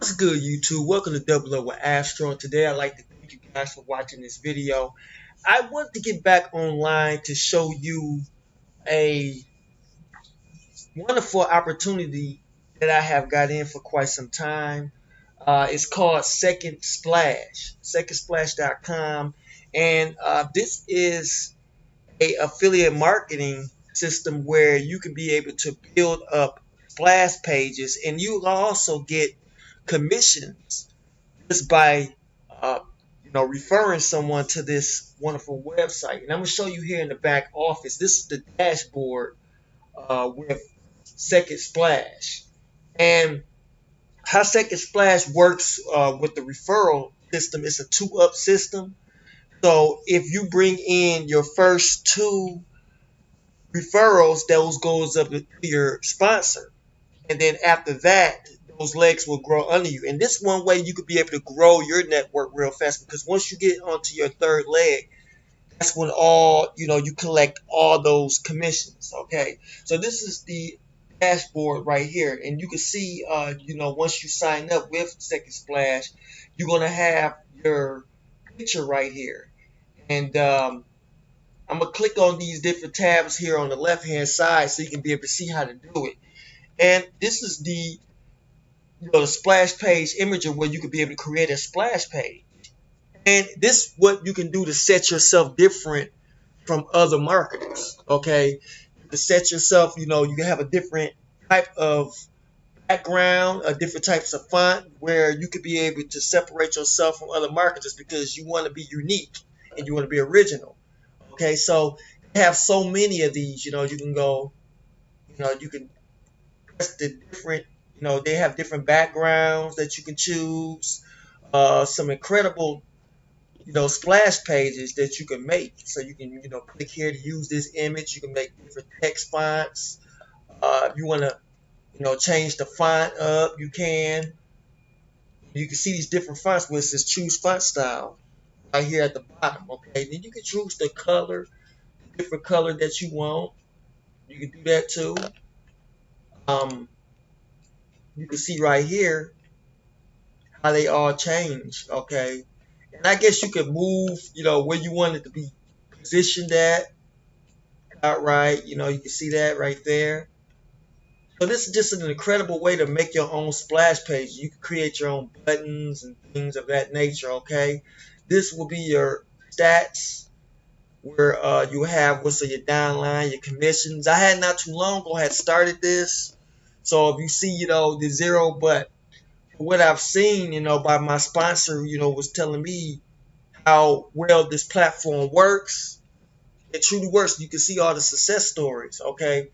What's good, YouTube? Welcome to Double Up with Astro. Today, I'd like to thank you guys for watching this video. I want to get back online to show you a wonderful opportunity that I have got in for quite some time. It's called Second Splash, secondsplash.com, and this is a affiliate marketing system where you can be able to build up splash pages, and you will also get commissions just by referring someone to this wonderful website. And I'm going to show you here in the back office. This is the dashboard with Second Splash. And how Second Splash works with the referral system, it's a 2-up system. So if you bring in your first 2 referrals, those goes up to your sponsor. And then after that, those legs will grow under you. And this one way you could be able to grow your network real fast, because once you get onto your 3rd leg, that's when you collect all those commissions. Okay, so this is the dashboard right here, and you can see once you sign up with Second Splash, you're gonna have your picture right here. And I'm gonna click on these different tabs here on the left hand side so you can be able to see how to do it. And this is the splash page imager, where you could be able to create a splash page. And this is what you can do to set yourself different from other marketers. Okay, to set yourself, you can have a different type of background, a different types of font, where you could be able to separate yourself from other marketers because you want to be unique and you want to be original. Okay, so you have so many of these. You can go, you can press the different, they have different backgrounds that you can choose. Some incredible, splash pages that you can make. So you can, click here to use this image. You can make different text fonts. If you want to, change the font up, you can. You can see these different fonts where it says choose font style right here at the bottom. Okay, then you can choose the color, the different color that you want. You can do that too. You can see right here how they all change. Okay, and I guess you could move, where you want it to be positioned at. Outright, you can see that right there. So this is just an incredible way to make your own splash page. You can create your own buttons and things of that nature. Okay, this will be your stats, where you have what's on your downline, your commissions. I had not too long ago had started this, so if you see the 0, but what I've seen by my sponsor was telling me how well this platform works. It truly works. You can see all the success stories. Okay,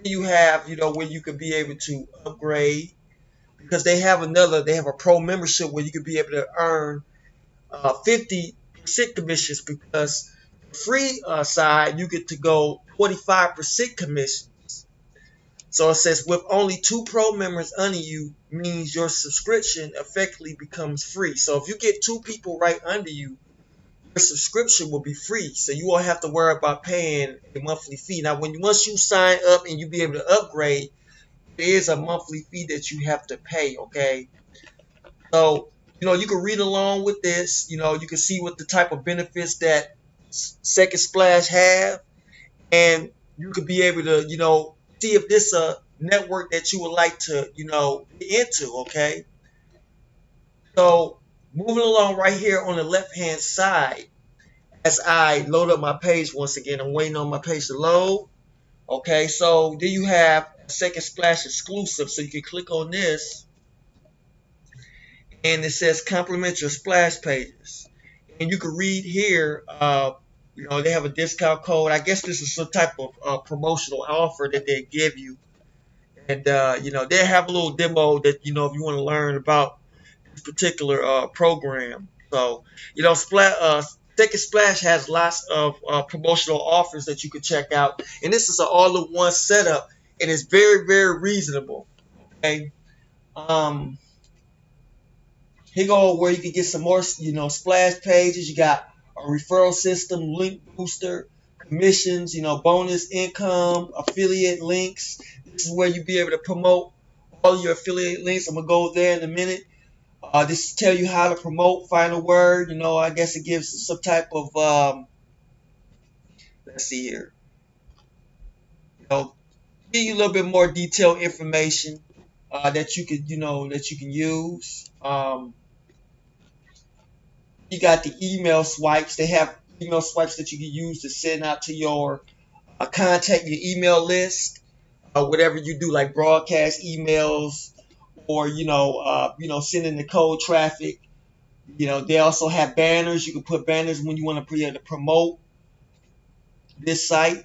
you have where you could be able to upgrade, because they have a pro membership where you could be able to earn 50% commissions, because the free side you get to go 25% commissions. So it says with only 2 pro members under you means your subscription effectively becomes free. So if you get 2 people right under you, your subscription will be free, so you won't have to worry about paying a monthly fee. Now, once you sign up and you be able to upgrade, there is a monthly fee that you have to pay. Okay, so you can read along with this. You can see what the type of benefits that Second Splash have, and you could be able to see if this is a network that you would like to get into. Okay, so moving along right here on the left hand side, as I load up my page once again, I'm waiting on my page to load. Okay, so then you have a Second Splash exclusive, so you can click on this, and it says complement your splash pages, and you can read here. They have a discount code. I guess this is some type of promotional offer that they give you, and they have a little demo that if you want to learn about this particular program. So Second Splash has lots of promotional offers that you can check out, and this is an all-in-one setup, and it's very, very reasonable. Okay, here go where you can get some more, splash pages. You got a referral system, link booster, commissions, bonus income, affiliate links. This is where you be able to promote all your affiliate links. I'm gonna go there in a minute. This tell you how to promote. Final word. I guess it gives some type of let's see here. Give you a little bit more detailed information that you could that you can use. You got the email swipes. They have email swipes that you can use to send out to your contact, your email list, whatever you do, like broadcast emails or sending the cold traffic. They also have banners. You can put banners when you want to promote this site.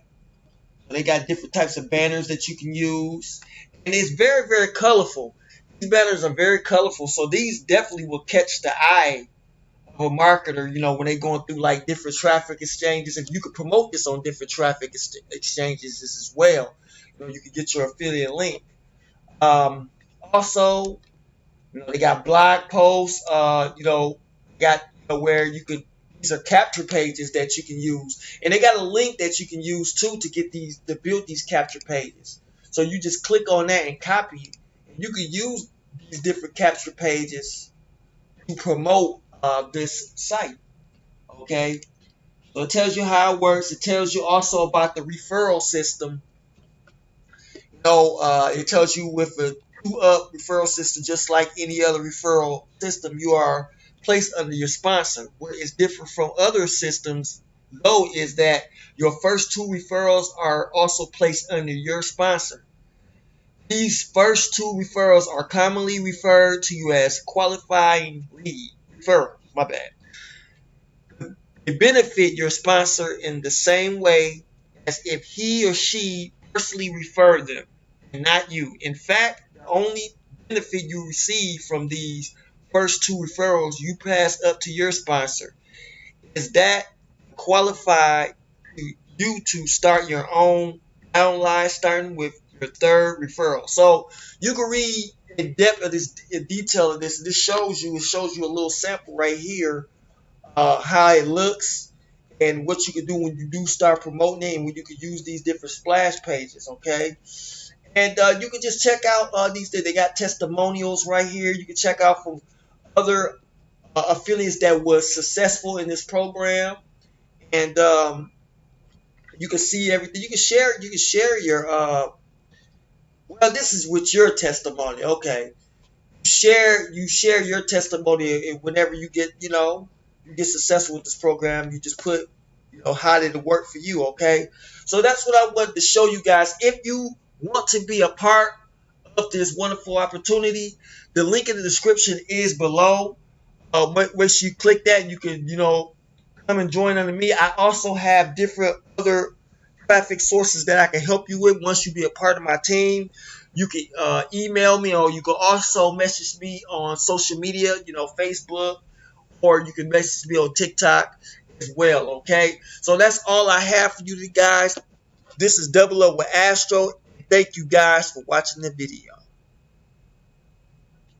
They got different types of banners that you can use, and it's very, very colorful. These banners are very colorful, so these definitely will catch the eye of a marketer. When they're going through like different traffic exchanges, and you could promote this on different traffic exchanges as well. You could get your affiliate link. Also, they got blog posts. Got where you could. These are capture pages that you can use, and they got a link that you can use too to build these capture pages. So you just click on that and copy. And you can use these different capture pages to promote this site. Okay, so it tells you how it works. It tells you also about the referral system. It tells you with a 2-up referral system, just like any other referral system, you are placed under your sponsor. What is different from other systems, though, is that your first 2 referrals are also placed under your sponsor. These first 2 referrals are commonly referred to you as qualifying lead referrals. My bad. They benefit your sponsor in the same way as if he or she personally referred them, and not you. In fact, the only benefit you receive from these first 2 referrals you pass up to your sponsor is that qualify you to start your own downline, starting with your 3rd referral. So you can read in depth of this, in detail of this. This shows you a little sample right here, how it looks and what you can do when you do start promoting it, and when you can use these different splash pages. Okay. And you can just check out these. They got testimonials right here. You can check out from other affiliates that was successful in this program, and you can see everything. You can share. You can share your. Well, this is with your testimony. Okay, you share your testimony, and whenever you get successful with this program, you just put how did it work for you. Okay, so that's what I wanted to show you guys. If you want to be a part of this wonderful opportunity, the link in the description is below. Make sure you click that, and you can come and join under me. I also have different other traffic sources that I can help you with once you be a part of my team. You can email me, or you can also message me on social media, Facebook, or you can message me on TikTok as well. Okay, so that's all I have for you guys. This is Double Up with Astro. Thank you guys for watching the video.